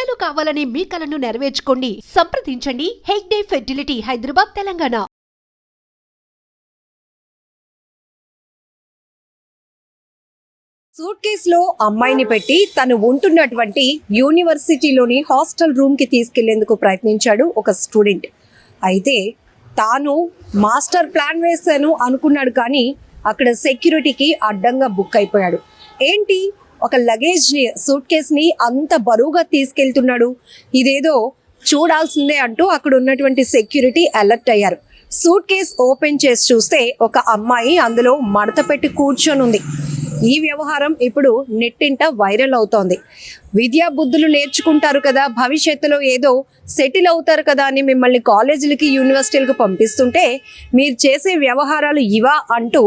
పిల్లలు కావాలనే మీ కలను నెరవేర్చుకోండి. సంప్రదించండి హెగ్డే ఫెర్టిలిటీ, హైదరాబాద్, తెలంగాణ. సూట్ కేసులో అమ్మాయిని పెట్టి తను ఉంటున్నటువంటి యూనివర్సిటీలోని హాస్టల్ రూమ్ కి తీసుకెళ్లేందుకు ప్రయత్నించాడు ఒక స్టూడెంట్. అయితే తాను మాస్టర్ ప్లాన్ వేశాను అనుకున్నాడు, కానీ అక్కడ సెక్యూరిటీకి అడ్డంగా బుక్ అయిపోయాడు. ఏంటి, ఒక లగేజ్ని, సూట్ కేసుని అంత బరువుగా తీసుకెళ్తున్నాడు, ఇదేదో చూడాల్సిందే అంటూ అక్కడ ఉన్నటువంటి సెక్యూరిటీ అలర్ట్ అయ్యారు. సూట్ కేస్ ఓపెన్ చేసి చూస్తే ఒక అమ్మాయి అందులో మడత పెట్టి కూర్చొని ఉంది. ఈ వ్యవహారం ఇప్పుడు నెట్టింట వైరల్ అవుతోంది. విద్యా బుద్ధులు నేర్చుకుంటారు కదా, భవిష్యత్తులో ఏదో సెటిల్ అవుతారు కదా అని మిమ్మల్ని కాలేజీలకి, యూనివర్సిటీలకు పంపిస్తుంటే మీరు చేసే వ్యవహారాలు ఇవా అంటూ,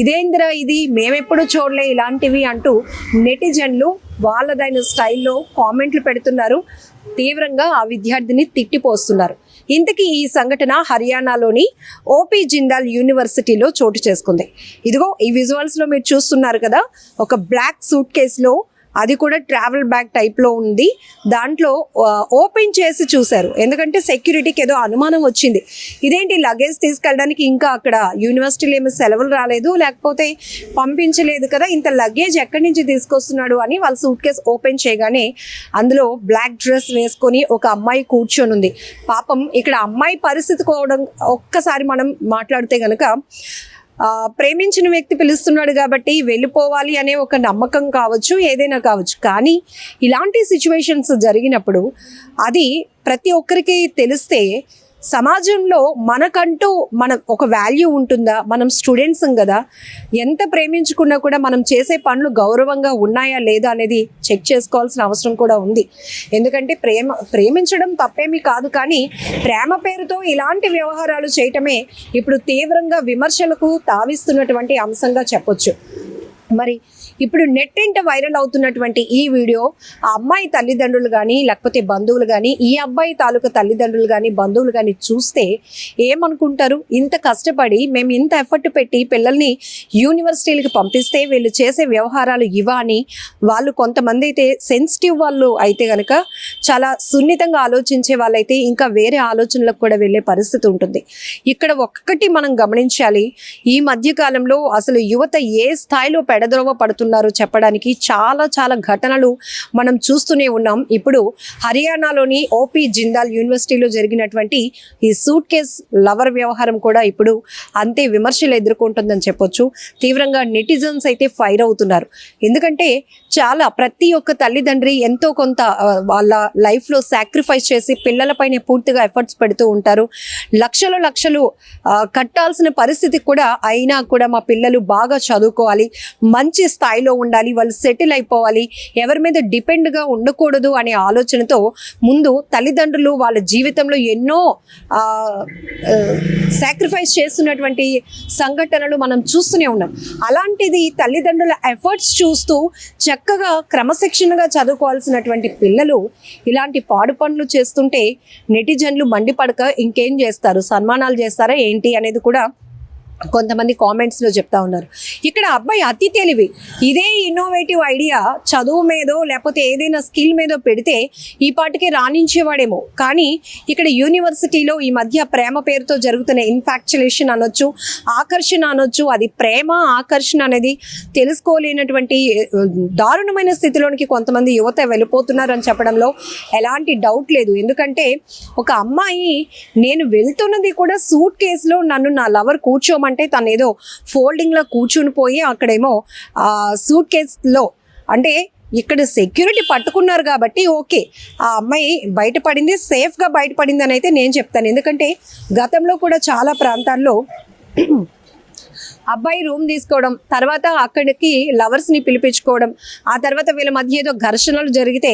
ఇదేంద్రా ఇది, మేమెప్పుడు చూడలే ఇలాంటివి అంటూ నెటిజన్లు వాళ్ళదైన స్టైల్లో కామెంట్లు పెడుతున్నారు. తీవ్రంగా ఆ విద్యార్థిని తిట్టిపోస్తున్నారు. ఇంతకీ ఈ సంఘటన హర్యానాలోని ఓపీ జిందాల్ యూనివర్సిటీలో చోటు చేసుకుంది. ఇదిగో ఈ విజువల్స్లో మీరు చూస్తున్నారు కదా, ఒక బ్లాక్ సూట్ కేసులో, అది కూడా ట్రావెల్ బ్యాగ్ టైప్లో ఉంది. దాంట్లో ఓపెన్ చేసి చూశారు, ఎందుకంటే సెక్యూరిటీకి ఏదో అనుమానం వచ్చింది. ఇదేంటి లగేజ్ తీసుకెళ్ళడానికి ఇంకా అక్కడ యూనివర్సిటీలో ఏమీ సెలవులు రాలేదు, లేకపోతే పంపించలేదు కదా, ఇంత లగేజ్ ఎక్కడి నుంచి తీసుకొస్తున్నాడు అని వాళ్ళు సూట్ కేసు ఓపెన్ చేయగానే అందులో బ్లాక్ డ్రెస్ వేసుకొని ఒక అమ్మాయి కూర్చొని ఉంది. పాపం ఇక్కడ అమ్మాయి పరిస్థితి కూడా ఒక్కసారి మనం మాట్లాడితే కనుక, ప్రేమించిన వ్యక్తి పిలుస్తున్నాడు కాబట్టి వెళ్ళిపోవాలి అనే ఒక నమ్మకం కావచ్చు, ఏదైనా కావచ్చు. కానీ ఇలాంటి సిచ్యువేషన్స్ జరిగినప్పుడు అది ప్రతి ఒక్కరికి తెలిస్తే సమాజంలో మనకంటూ ఒక వాల్యూ ఉంటుందా? మనం స్టూడెంట్స్ కదా, ఎంత ప్రేమించుకున్నా కూడా మనం చేసే పనులు గౌరవంగా ఉన్నాయా లేదా అనేది చెక్ చేసుకోవాల్సిన అవసరం కూడా ఉంది. ఎందుకంటే ప్రేమించడం తప్పేమీ కాదు, కానీ ప్రేమ పేరుతో ఇలాంటి వ్యవహారాలు చేయటమే ఇప్పుడు తీవ్రంగా విమర్శలకు తావిస్తున్నటువంటి అంశంగా చెప్పొచ్చు. మరి ఇప్పుడు నెట్టింట వైరల్ అవుతున్నటువంటి ఈ వీడియో ఆ అమ్మాయి తల్లిదండ్రులు కానీ, లేకపోతే బంధువులు కానీ, ఈ అబ్బాయి తాలూకా తల్లిదండ్రులు కానీ, బంధువులు కానీ చూస్తే ఏమనుకుంటారు? ఇంత కష్టపడి మేము ఇంత ఎఫర్ట్ పెట్టి పిల్లల్ని యూనివర్సిటీలకు పంపిస్తే వీళ్ళు చేసే వ్యవహారాలు ఇవా అని వాళ్ళు, కొంతమంది అయితే సెన్సిటివ్ వాళ్ళు అయితే కనుక, చాలా సున్నితంగా ఆలోచించే వాళ్ళైతే ఇంకా వేరే ఆలోచనలకు కూడా వెళ్ళే పరిస్థితి ఉంటుంది. ఇక్కడ ఒక్కటి మనం గమనించాలి, ఈ మధ్యకాలంలో అసలు యువత ఏ స్థాయిలో పెడద్రోవ పడుతున్నారు చెప్పడానికి చాలా ఘటనలు మనం చూస్తూనే ఉన్నాం. ఇప్పుడు హర్యానాలోని ఓపీ జిందాల్ యూనివర్సిటీలో జరిగినటువంటి ఈ సూట్ కేస్ లవర్ వ్యవహారం కూడా ఇప్పుడు అంతే విమర్శలు ఎదుర్కొంటుందని చెప్పొచ్చు. తీవ్రంగా నెటిజన్స్ అయితే ఫైర్ అవుతున్నారు. ఎందుకంటే ప్రతి ఒక్క తల్లిదండ్రి ఎంతో కొంత వాళ్ళ లైఫ్లో సాక్రిఫైస్ చేసి పిల్లలపైనే పూర్తిగా ఎఫర్ట్స్ పెడుతూ ఉంటారు. లక్షలు కట్టాల్సిన పరిస్థితి కూడా అయినా కూడా మా పిల్లలు బాగా చదువుకోవాలి, మంచి స్థాయిలో ఉండాలి, వాళ్ళు సెటిల్ అయిపోవాలి, ఎవరి మీద డిపెండ్గా ఉండకూడదు అనే ఆలోచనతో ముందు తల్లిదండ్రులు వాళ్ళ జీవితంలో ఎన్నో సాక్రిఫైస్ చేస్తున్నటువంటి సంఘటనలు మనం చూస్తూనే ఉన్నాం. అలాంటిది తల్లిదండ్రుల ఎఫర్ట్స్ చూస్తూ చక్కగా క్రమశిక్షణగా చదువుకోవాల్సినటువంటి పిల్లలు ఇలాంటి పాడు పనులు చేస్తుంటే నెటిజన్లు మండిపడక ఇంకేం చేస్తారు? సన్మానాలు చేస్తారా ఏంటి అనేది కూడా కొంతమంది కామెంట్స్లో చెప్తా ఉన్నారు. ఇక్కడ అబ్బాయి అతి తెలివి, ఇదే ఇన్నోవేటివ్ ఐడియా చదువు మీదో లేకపోతే ఏదైనా స్కిల్ మీదో పెడితే ఈ పాటికి రాణించేవాడేమో. కానీ ఇక్కడ యూనివర్సిటీలో ఈ మధ్య ప్రేమ పేరుతో జరుగుతున్న ఇన్ఫాక్చులేషన్ అనొచ్చు, ఆకర్షణ అనొచ్చు, అది ప్రేమ ఆకర్షణ అనేది తెలుసుకోలేనటువంటి దారుణమైన స్థితిలోనికి కొంతమంది యువత వెళ్ళిపోతున్నారు అని చెప్పడంలో ఎలాంటి డౌట్ లేదు. ఎందుకంటే ఒక అమ్మాయి, నేను వెళ్తున్నది కూడా సూట్ కేసులో, నన్ను నా లవర్ కూర్చోమంటే తను ఏదో ఫోల్డింగ్లో కూర్చుని పోయి అక్కడేమో సూట్ కేసులో, అంటే ఇక్కడ సెక్యూరిటీ పట్టుకున్నారు కాబట్టి ఓకే, ఆ అమ్మాయి బయటపడింది, సేఫ్గా బయటపడింది అని అయితే నేను చెప్తాను. ఎందుకంటే గతంలో కూడా చాలా ప్రాంతాల్లో అబ్బాయి రూమ్ తీసుకోవడం, తర్వాత అక్కడికి లవర్స్ని పిలిపించుకోవడం, ఆ తర్వాత వీళ్ళ మధ్య ఏదో ఘర్షణలు జరిగితే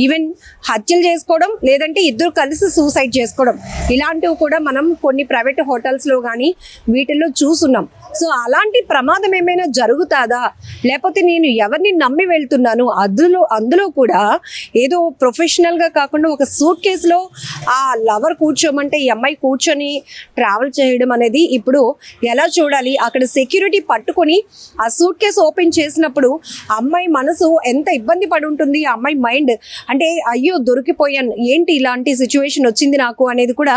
ఈవెన్ హత్యలు చేసుకోవడం, లేదంటే ఇద్దరు కలిసి సూసైడ్ చేసుకోవడం, ఇలాంటివి కూడా మనం కొన్ని ప్రైవేట్ హోటల్స్లో కానీ వీటిల్లో చూస్తున్నాం. సో అలాంటి ప్రమాదం ఏమైనా జరుగుతుందా, లేకపోతే నేను ఎవరిని నమ్మి వెళ్తున్నాను, అందులో కూడా ఏదో ప్రొఫెషనల్గా కాకుండా ఒక సూట్ కేసులో ఆ లవర్ కూర్చోమంటే ఈ అమ్మాయి కూర్చొని ట్రావెల్ చేయడం అనేది ఇప్పుడు ఎలా చూడాలి? అక్కడ సెక్యూరిటీ పట్టుకొని ఆ సూట్ కేసు ఓపెన్ చేసినప్పుడు అమ్మాయి మనసు ఎంత ఇబ్బంది పడి ఉంటుంది, ఆ అమ్మాయి మైండ్ అంటే అయ్యో దొరికిపోయాను, ఏంటి ఇలాంటి సిచ్యువేషన్ వచ్చింది నాకు అనేది కూడా.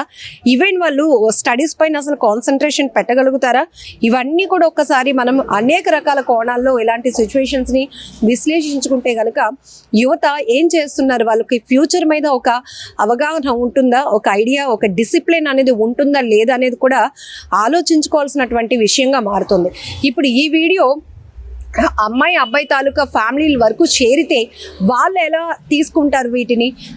ఈవెన్ వాళ్ళు స్టడీస్ పైన అసలు కాన్సన్ట్రేషన్ పెట్టగలుగుతారా? ఇవన్నీ కూడా ఒక్కసారి మనం అనేక రకాల కోణాల్లో ఇలాంటి సిచ్యువేషన్స్ని విశ్లేషించుకుంటే కనుక యువత ఏం చేస్తున్నారు, వాళ్ళకి ఫ్యూచర్ మీద ఒక అవగాహన ఉంటుందా, ఒక ఐడియా, ఒక డిసిప్లిన్ అనేది ఉంటుందా లేదా అనేది కూడా ఆలోచించుకోవాల్సినటువంటి విషయంగా మారుతుంది. ఇప్పుడు ఈ వీడియో అమ్మాయి అబ్బాయి తాలూకా ఫ్యామిలీల వరకు చేరితే వాళ్ళు ఎలా తీసుకుంటారు,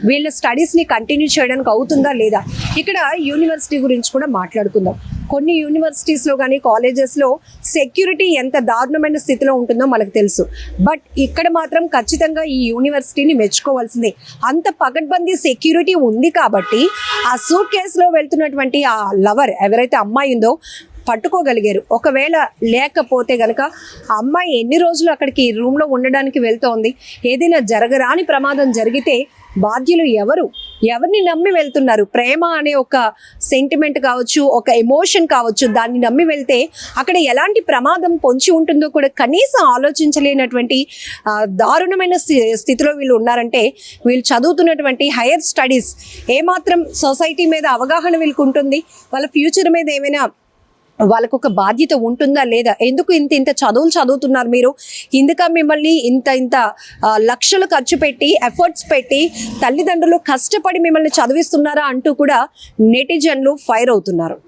వీళ్ళ స్టడీస్ని కంటిన్యూ చేయడానికి అవుతుందా లేదా? ఇక్కడ యూనివర్సిటీ గురించి కూడా మాట్లాడుకుందాం. కొన్ని యూనివర్సిటీస్లో కానీ కాలేజెస్లో సెక్యూరిటీ ఎంత దారుణమైన స్థితిలో ఉంటుందో మనకు తెలుసు. బట్ ఇక్కడ మాత్రం ఖచ్చితంగా ఈ యూనివర్సిటీని మెచ్చుకోవాల్సిందే. అంత పకడ్బందీ సెక్యూరిటీ ఉంది కాబట్టి ఆ సూట్ కేసులో వెళ్తున్నటువంటి ఆ లవర్ ఎవరైతే అమ్మాయి ఉందో పట్టుకోగలిగారు. ఒకవేళ లేకపోతే కనుక ఆ అమ్మాయి ఎన్ని రోజులు అక్కడికి రూమ్లో ఉండడానికి వెళ్తోంది, ఏదైనా జరగరాని ప్రమాదం జరిగితే బాధ్యులు ఎవరిని నమ్మి వెళ్తున్నారు? ప్రేమ అనే ఒక సెంటిమెంట్ కావచ్చు, ఒక ఎమోషన్ కావచ్చు, దాన్ని నమ్మి వెళ్తే అక్కడ ఎలాంటి ప్రమాదం పొంచి ఉంటుందో కూడా కనీసం ఆలోచించలేనటువంటి దారుణమైన స్థితిలో వీళ్ళు ఉన్నారంటే వీళ్ళు చదువుతున్నటువంటి హైయర్ స్టడీస్ ఏమాత్రం సొసైటీ మీద అవగాహన వీళ్ళకు ఉంటుంది, వాళ్ళ ఫ్యూచర్ మీద ఏమైనా వాళ్ళకు ఒక బాధ్యత ఉంటుందా లేదా? ఎందుకు ఇంత చదువులు చదువుతున్నారు మీరు? ఇందుక మిమ్మల్ని ఇంత లక్షలు ఖర్చు పెట్టి ఎఫర్ట్స్ పెట్టి తల్లిదండ్రులు కష్టపడి మిమ్మల్ని చదివిస్తున్నారా అంటూ కూడా నెటిజన్లు ఫైర్ అవుతున్నారు.